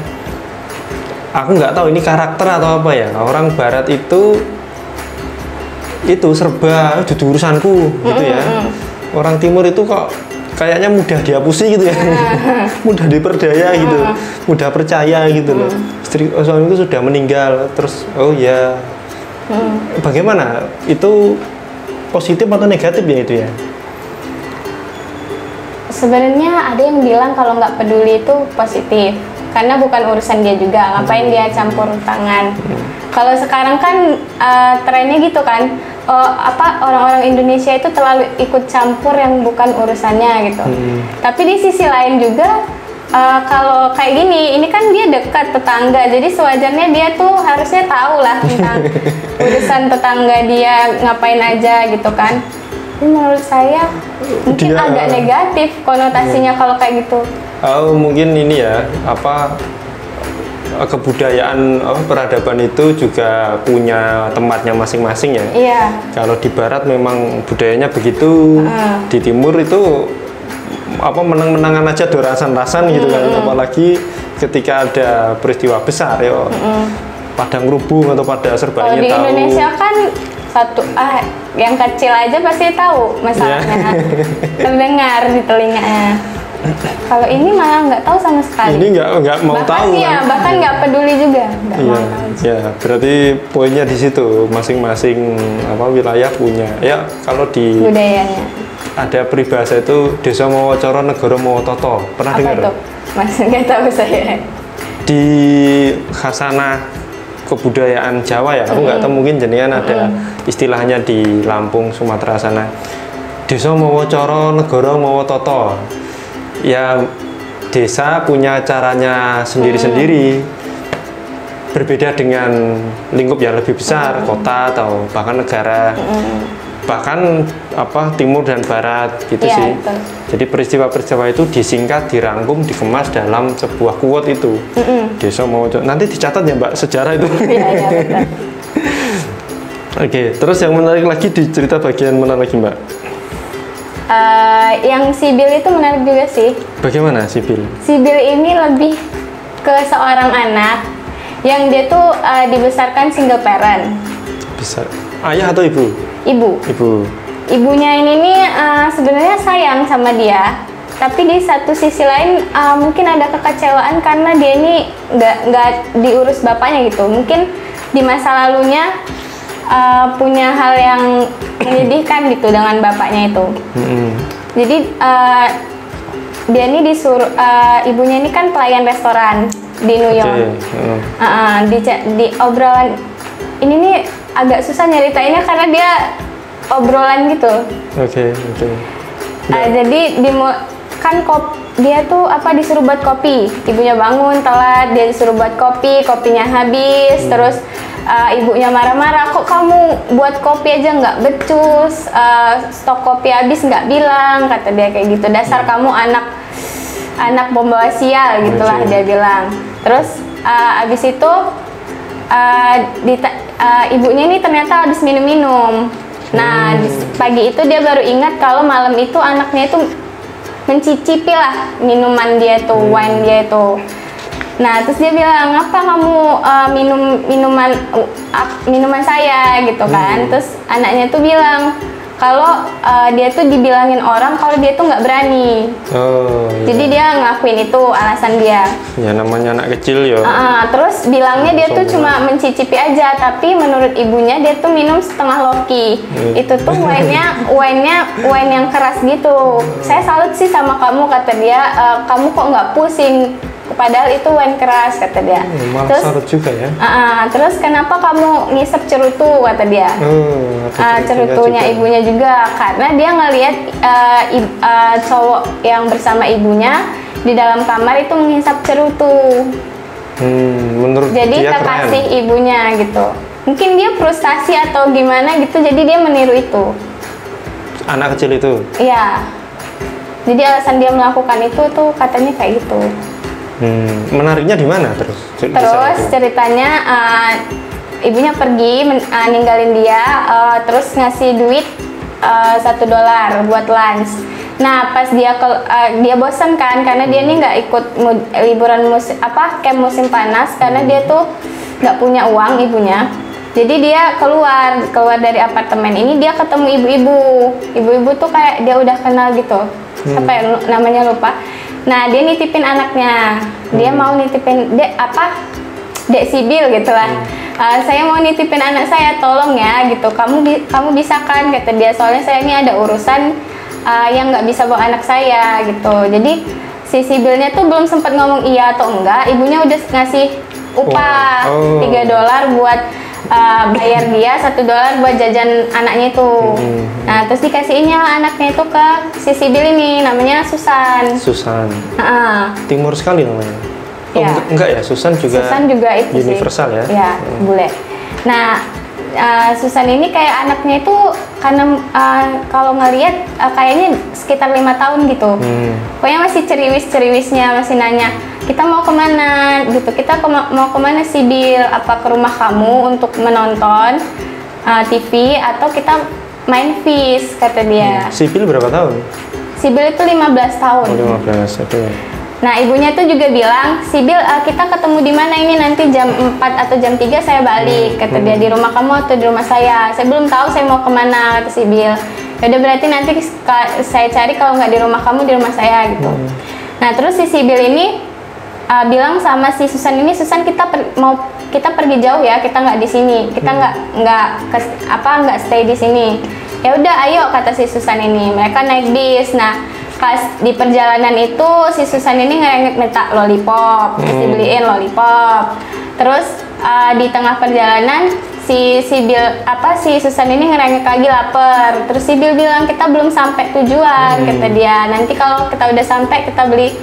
aku nggak tahu ini karakter atau apa ya, orang barat itu serba dudu urusanku gitu ya. Orang timur itu kok kayaknya mudah dihapusi gitu ya. Mudah diperdaya gitu, mudah percaya gitu loh. Suami itu sudah meninggal, terus oh ya, bagaimana itu, positif atau negatif ya itu ya? Sebenarnya ada yang bilang kalau nggak peduli itu positif, karena bukan urusan dia juga, ngapain dia campur tangan. Kalau sekarang kan trennya gitu kan, orang-orang Indonesia itu terlalu ikut campur yang bukan urusannya gitu. Tapi di sisi lain juga kalau kayak gini, ini kan dia dekat tetangga, jadi sewajarnya dia tuh harusnya tahu lah tentang urusan tetangga dia ngapain aja gitu kan. Ini menurut saya mungkin agak negatif konotasinya kalau kayak gitu. Mungkin ini ya, kebudayaan peradaban itu juga punya tempatnya masing-masing ya. Iya. Kalau di barat memang budayanya begitu, di timur itu menang-menangan aja, do rasan-rasan gitu kan. Apalagi ketika ada peristiwa besar ya, pada ngerubung atau pada serba ingin tahu. Kalau di Indonesia kan yang kecil aja pasti tahu masalahnya. Terdengar di telinganya. Kalau ini malah nggak tahu sama sekali. Ini nggak mau bahkan tahu ya, kan? bahkan nggak peduli juga. Nggak Iya, mau tahu. ya berarti poinnya di situ masing-masing apa wilayah punya. Ya kalau di Budayanya. ada peribahasa itu desa mawa cara negara mawa tata. Pernah Apa dengar? itu? Mas nggak tahu saya. Di khasanah kebudayaan Jawa ya, aku nggak tahu mungkin jenengan ada istilahnya di Lampung, Sumatera sana. Desa mawa cara negara mawa tata. Ya desa punya caranya sendiri-sendiri. Berbeda dengan lingkup yang lebih besar, kota atau bahkan negara. Bahkan apa timur dan barat gitu Iya, sih. betul. Jadi peristiwa-peristiwa itu disingkat, dirangkum, dikemas dalam sebuah quote itu. Desa mau nanti dicatat ya Mbak sejarah itu. Iya, iya betul. Oke, terus yang menarik lagi di cerita bagian mana lagi Mbak? Yang Sibil itu menarik juga sih. Bagaimana Sibil? Sibil ini lebih ke seorang anak yang dia tuh dibesarkan single parent. Bisa ayah atau ibu? Ibu. Ibu. Ibunya ini nih sebenarnya sayang sama dia, tapi di satu sisi lain mungkin ada kekecewaan karena dia ini nggak diurus bapaknya gitu. Mungkin di masa lalunya punya hal yang menyedihkan gitu dengan bapaknya itu. Jadi dia ini disuruh ibunya ini kan pelayan restoran di New York. Di obrolan ini nih agak susah nyeritainnya karena dia obrolan gitu. Oke. Jadi dia tuh disuruh buat kopi. Ibunya bangun telat, dia disuruh buat kopi, kopinya habis, terus ibunya marah-marah, kok kamu buat kopi aja nggak becus, stok kopi habis nggak bilang, kata dia kayak gitu. Dasar kamu anak pembawa sial gitulah dia bilang. Terus abis itu ibunya ini ternyata habis minum-minum. Nah, pagi itu dia baru ingat kalau malam itu anaknya itu mencicipi lah minuman dia tuh, wine dia itu. Nah, terus dia bilang, ngapa kamu minum minuman saya gitu kan? Terus anaknya tuh bilang kalau dia tuh dibilangin orang kalau dia tuh nggak berani. Jadi dia ngelakuin itu alasan dia. Ya namanya anak kecil ya. Terus bilangnya dia tuh cuma mencicipi aja, tapi menurut ibunya dia tuh minum setengah loki. Itu tuh wine yang keras gitu. Saya salut sih sama kamu, kata dia. Kamu kok nggak pusing? Padahal itu wine keras, kata dia. Malah terus salut juga ya. Terus kenapa kamu ngisep cerutu, kata dia. Cerutunya juga. Ibunya juga karena dia ngelihat cowok yang bersama ibunya di dalam kamar itu menghisap cerutu. Menurut jadi dia kekasih keren. Ibunya gitu. Mungkin dia frustasi atau gimana gitu, jadi dia meniru itu. Anak kecil itu? Iya. Jadi alasan dia melakukan itu tuh katanya kayak gitu. Menariknya di mana terus? Terus ceritanya ibunya pergi ninggalin dia, terus ngasih duit $1 buat lunch. Nah pas dia bosan kan karena dia nih nggak ikut liburan camp musim panas karena dia tuh nggak punya uang ibunya. Jadi dia keluar dari apartemen ini, dia ketemu ibu-ibu tuh kayak dia udah kenal gitu. Apa ya namanya lupa. Nah dia nitipin anaknya, dia mau nitipin Dek Sibil gitulah. Saya mau nitipin anak saya, tolong ya gitu. Kamu bisa kan, kata dia, soalnya saya ini ada urusan yang nggak bisa bawa anak saya gitu. Jadi si Sibilnya tuh belum sempat ngomong iya atau enggak, ibunya udah ngasih upah $3 buat bayar dia, $1 buat jajan anaknya itu. Nah terus dikasihinnya anaknya itu ke si Sibil ini, namanya Susan. Timur sekali namanya. Enggak ya, Susan juga itu universal sih. ya. Ya bule. Nah Susan ini kayak anaknya itu karena kalau ngelihat kayaknya sekitar 5 tahun gitu. Pokoknya masih ceriwisnya, masih nanya kita mau kemana gitu, mau kemana Sibil, apa ke rumah kamu untuk menonton TV atau kita main fish, kata dia. Sibil berapa tahun? Sibil itu 15 tahun. 15, oke. Nah ibunya tuh juga bilang, Sibil kita ketemu di mana ini, nanti jam 4 atau jam 3 saya balik, kata dia, di rumah kamu atau di rumah saya belum tahu saya mau kemana, kata Sibil. Ya udah berarti nanti saya cari, kalau nggak di rumah kamu, di rumah saya gitu. Nah terus si Sibil ini bilang sama si Susan ini, Susan kita kita pergi jauh ya, kita nggak di sini, kita nggak stay di sini. Ya udah ayo, kata si Susan ini. Mereka naik bis. Nah pas di perjalanan itu si Susan ini ngerengek minta lollipop, dibeliin lollipop. Terus di tengah perjalanan si Susan ini ngerengek lagi lapar. Terus Sibil bilang kita belum sampai tujuan, kata dia. Nanti kalau kita udah sampai kita beli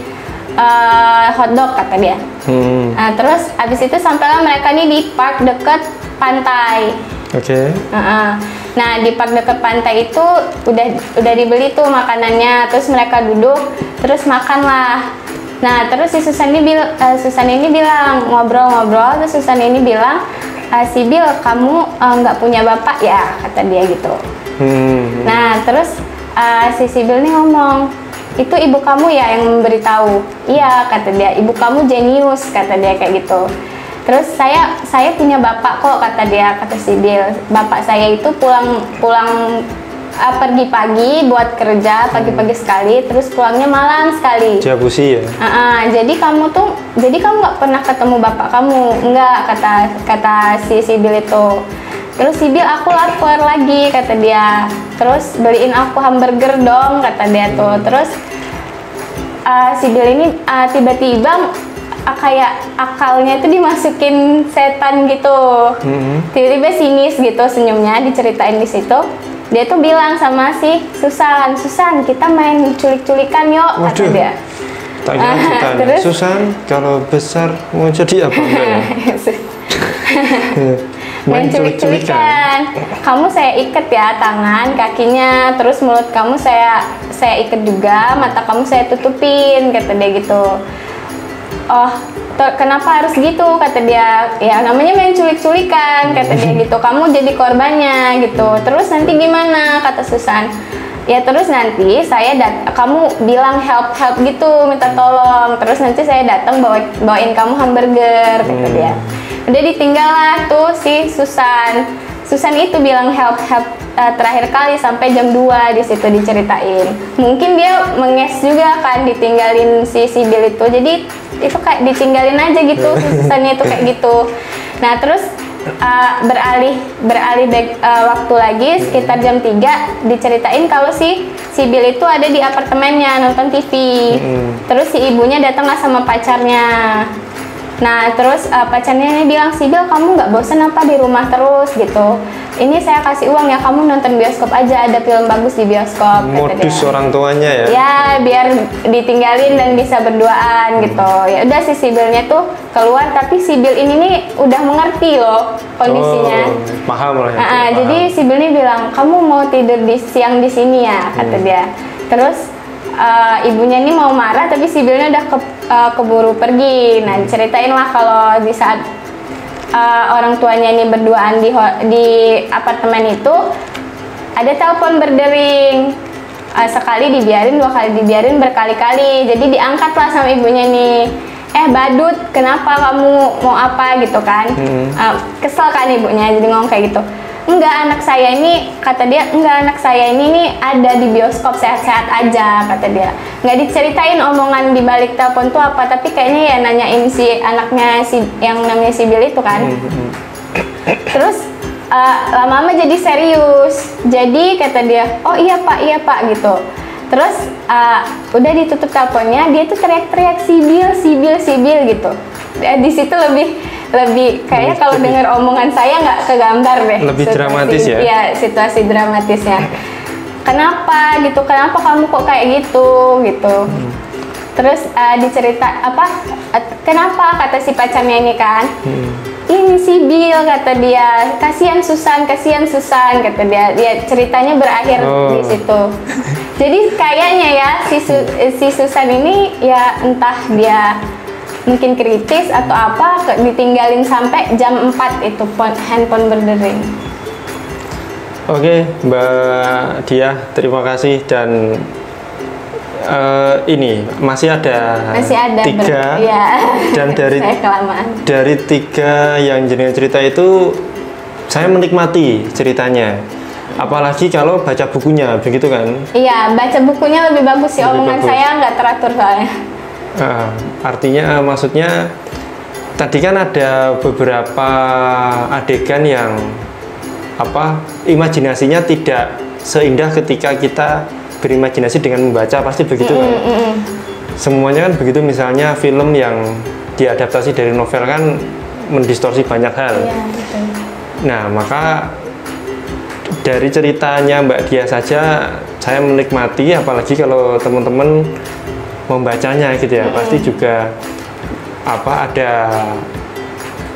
hotdog, kata dia. Nah, terus abis itu sampailah mereka nih di park deket pantai. Oke. Nah di park deket pantai itu udah dibeli tuh makanannya. Terus mereka duduk, terus makan lah. Nah terus si Susan ini bilang ngobrol-ngobrol. Terus Susan ini bilang, Sibil kamu nggak punya bapak ya, kata dia gitu. Nah terus si Sibil nih ngomong, itu ibu kamu ya yang memberitahu? Iya, kata dia, ibu kamu jenius, kata dia kayak gitu. Terus saya punya bapak kok, kata dia, kata Sibil. Bapak saya itu pulang pergi pagi buat kerja, pagi-pagi sekali, terus pulangnya malam sekali. Jabusi ya? Jadi kamu nggak pernah ketemu bapak kamu? Enggak, kata si Sibil itu. Terus Sibil, aku lapar lagi, kata dia. Terus beliin aku hamburger dong, kata dia tuh. Terus Sibil ini tiba-tiba kayak akalnya itu dimasukin setan gitu. Tiba-tiba sinis gitu senyumnya, diceritain di situ. Dia tuh bilang sama si Susan, kita main culik-culikan yuk, kata dia. Terus Susan, kalau besar mau jadi apa enggak ya? Main culik-culikan. Kamu saya ikat ya tangan, kakinya, terus mulut kamu saya ikat juga, mata kamu saya tutupin, kata dia gitu. Oh, kenapa harus gitu, kata dia. Ya namanya main culik-culikan, kata dia gitu. Kamu jadi korbannya gitu. Terus nanti gimana, kata Susan. Ya terus nanti kamu bilang help gitu, minta tolong. Terus nanti saya datang bawain kamu hamburger, kata dia. Udah ditinggal lah tuh si Susan itu bilang help terakhir kali sampai jam 2 di situ diceritain. Mungkin dia menges juga kan ditinggalin si Sibil itu. Jadi itu kayak ditinggalin aja gitu si Susannya itu kayak gitu. Nah terus beralih waktu lagi sekitar jam 3 diceritain kalau si Sibil itu ada di apartemennya nonton TV. Terus si ibunya datanglah sama pacarnya. Nah terus pacarnya ini bilang, Sibil kamu nggak bosan apa di rumah terus gitu? Ini saya kasih uang ya, kamu nonton bioskop aja, ada film bagus di bioskop. Modus orang tuanya ya? Ya biar ditinggalin dan bisa berduaan gitu. Ya udah si Sibilnya tuh keluar, tapi Sibil ini nih udah mengerti loh kondisinya. Paham lah ya. Jadi Sibil ini bilang, kamu mau tidur siang di sini ya, kata dia. Terus ibunya ini mau marah, tapi Sibilnya udah keburu pergi. Nah ceritain lah kalau di saat orang tuanya ini berduaan di apartemen itu ada telepon berdering. Sekali dibiarin, 2 kali dibiarin, berkali-kali. Jadi diangkat lah sama ibunya nih. Badut, kenapa kamu mau apa gitu kan? Kesel kan ibunya, jadi ngomong kayak gitu. Enggak, anak saya ini, kata dia, enggak, anak saya ini nih ada di bioskop sehat-sehat aja, kata dia. Nggak diceritain omongan di balik telepon tuh apa, tapi kayaknya ya nanyain si anaknya yang namanya Sibil itu kan. Terus lama-lama jadi serius. Jadi kata dia, oh iya pak gitu. Terus udah ditutup teleponnya, dia tuh teriak-teriak Sibil gitu. Di situ lebih kayaknya kalau dengar omongan saya nggak kegambar deh. Lebih dramatis ya? Iya, situasi dramatisnya. Kenapa kamu kok kayak gitu. Terus dicerita kenapa, kata si pacarnya ini kan. Ini Sibil, kata dia, kasihan Susan, kata dia. Dia ceritanya berakhir di situ. Jadi kayaknya ya si Susan ini ya entah dia mungkin kritis atau apa, ditinggalin sampai jam 4 itu handphone berdering. Oke, Mbak Diah, terima kasih. Dan ini masih ada 3 dan dari 3 yang jenengan cerita itu saya menikmati ceritanya. Apalagi kalau baca bukunya, begitu kan? Iya, baca bukunya lebih bagus sih. Lebih Omongan bagus. saya nggak teratur soalnya. Artinya maksudnya tadi kan ada beberapa adegan yang imajinasinya tidak seindah ketika kita berimajinasi dengan membaca, pasti begitu kan? Semuanya kan begitu. Misalnya film yang diadaptasi dari novel kan mendistorsi banyak hal. Iya, betul. Nah, maka dari ceritanya Mbak Dia saja saya menikmati, apalagi kalau teman-teman membacanya gitu ya, pasti juga ada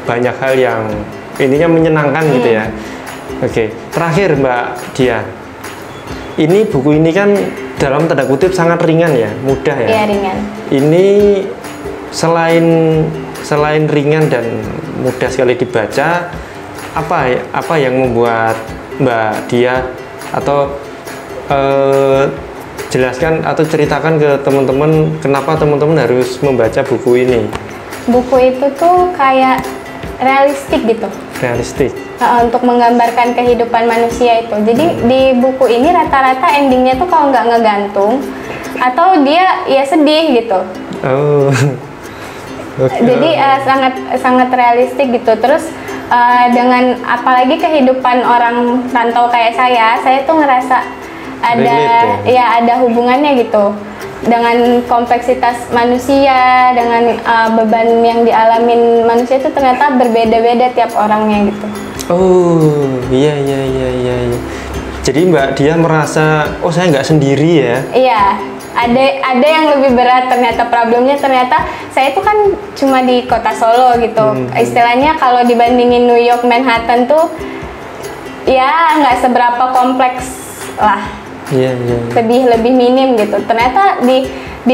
banyak hal yang ininya menyenangkan gitu ya. Oke, terakhir Mbak Dia, ini buku ini kan dalam tanda kutip sangat ringan ya, mudah ya. Iya, ringan. Ini selain ringan dan mudah sekali dibaca, apa yang membuat Mbak Dia atau jelaskan atau ceritakan ke teman-teman kenapa teman-teman harus membaca buku ini? Buku itu tuh kayak realistik gitu. Realistik. Untuk menggambarkan kehidupan manusia itu. Jadi di buku ini rata-rata endingnya tuh kalau nggak ngegantung atau dia ya sedih gitu. Oh. Okay. Jadi sangat realistik gitu. Terus dengan apalagi kehidupan orang rantau kayak saya tuh ngerasa ada hubungannya gitu dengan kompleksitas manusia, dengan beban yang dialamin manusia itu ternyata berbeda-beda tiap orangnya gitu. Oh, iya. Jadi Mbak Dia merasa, oh saya nggak sendiri ya? Iya, ada yang lebih berat ternyata problemnya. Ternyata saya itu kan cuma di kota Solo gitu. Istilahnya kalau dibandingin New York, Manhattan tuh ya nggak seberapa kompleks lah. Iya. Lebih minim gitu. Ternyata di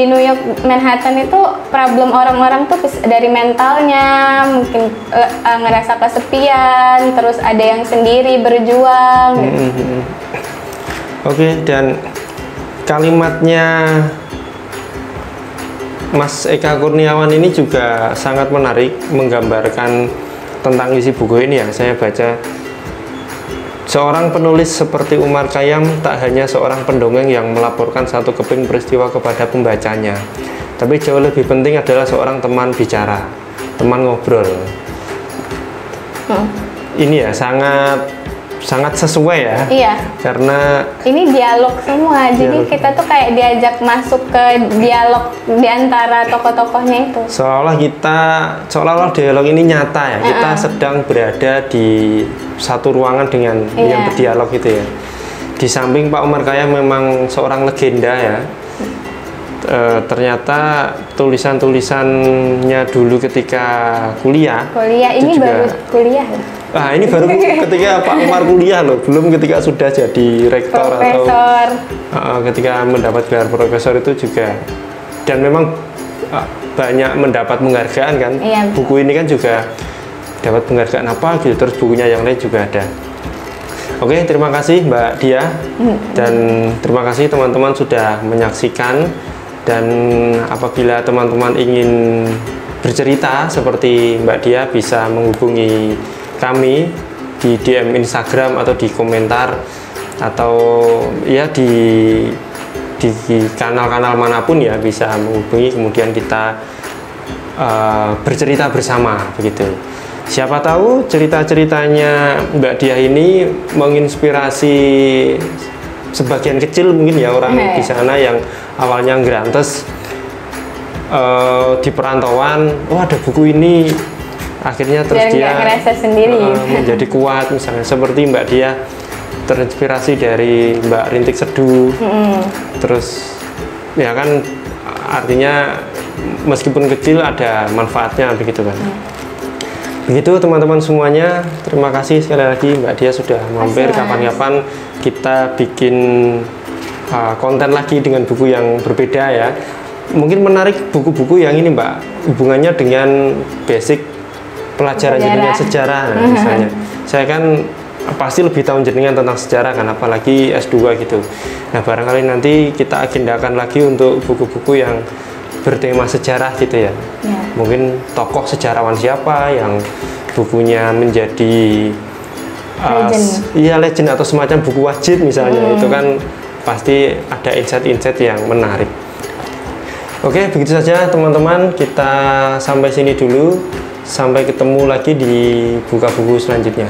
New York, Manhattan itu problem orang-orang tuh dari mentalnya, mungkin ngerasa kesepian, terus ada yang sendiri berjuang gitu. Oke, dan kalimatnya Mas Eka Kurniawan ini juga sangat menarik, menggambarkan tentang isi buku ini yang saya baca. Seorang penulis seperti Umar Khayyam tak hanya seorang pendongeng yang melaporkan satu keping peristiwa kepada pembacanya, tapi jauh lebih penting adalah seorang teman bicara, teman ngobrol. Ini ya sangat sesuai ya. Iya. Karena ini dialog semua, jadi kita tuh kayak diajak masuk ke dialog di antara tokoh-tokohnya itu. Seolah-olah dialog ini nyata ya. Kita sedang berada di satu ruangan dengan yang berdialog gitu ya. Di samping Pak Umar Khayyam memang seorang legenda ya. Ternyata tulisan-tulisannya dulu ketika kuliah ini juga, baru kuliah. Ini baru ketika Pak Umar kuliah loh, belum ketika sudah jadi rektor profesor. Atau ketika mendapat gelar profesor itu juga. Dan memang banyak mendapat penghargaan kan. Iya. Buku ini kan juga dapat penghargaan apa gitu, terus bukunya yang lain juga ada. Oke, terima kasih Mbak Dia dan terima kasih teman-teman sudah menyaksikan. Dan apabila teman-teman ingin bercerita seperti Mbak Dia, bisa menghubungi kami di DM Instagram atau di komentar atau ya di kanal-kanal manapun ya, bisa menghubungi, kemudian kita bercerita bersama begitu. Siapa tahu cerita-ceritanya Mbak Dia ini menginspirasi sebagian kecil mungkin ya orang di sana yang awalnya ngrantes di perantauan, ada buku ini, akhirnya terus dia ngerasa sendiri menjadi kuat misalnya, seperti Mbak Dia terinspirasi dari Mbak Rintik Seduh. Terus ya kan artinya meskipun kecil ada manfaatnya begitu kan. Begitu teman-teman semuanya, terima kasih sekali lagi Mbak Dia sudah mampir. Kapan-kapan kita bikin konten lagi dengan buku yang berbeda ya. Mungkin menarik buku-buku yang ini Mbak, hubungannya dengan basic pelajaran jenengan sejarah misalnya. Saya kan pasti lebih tahu jenengan tentang sejarah kan, apalagi S2 gitu. Nah barangkali nanti kita agendakan lagi untuk buku-buku yang bertema sejarah gitu ya. Mungkin tokoh sejarawan siapa yang bukunya menjadi iya legend atau semacam buku wajib misalnya, itu kan pasti ada insight-insight yang menarik. Oke, begitu saja teman-teman, kita sampai sini dulu. Sampai ketemu lagi di buka buku selanjutnya.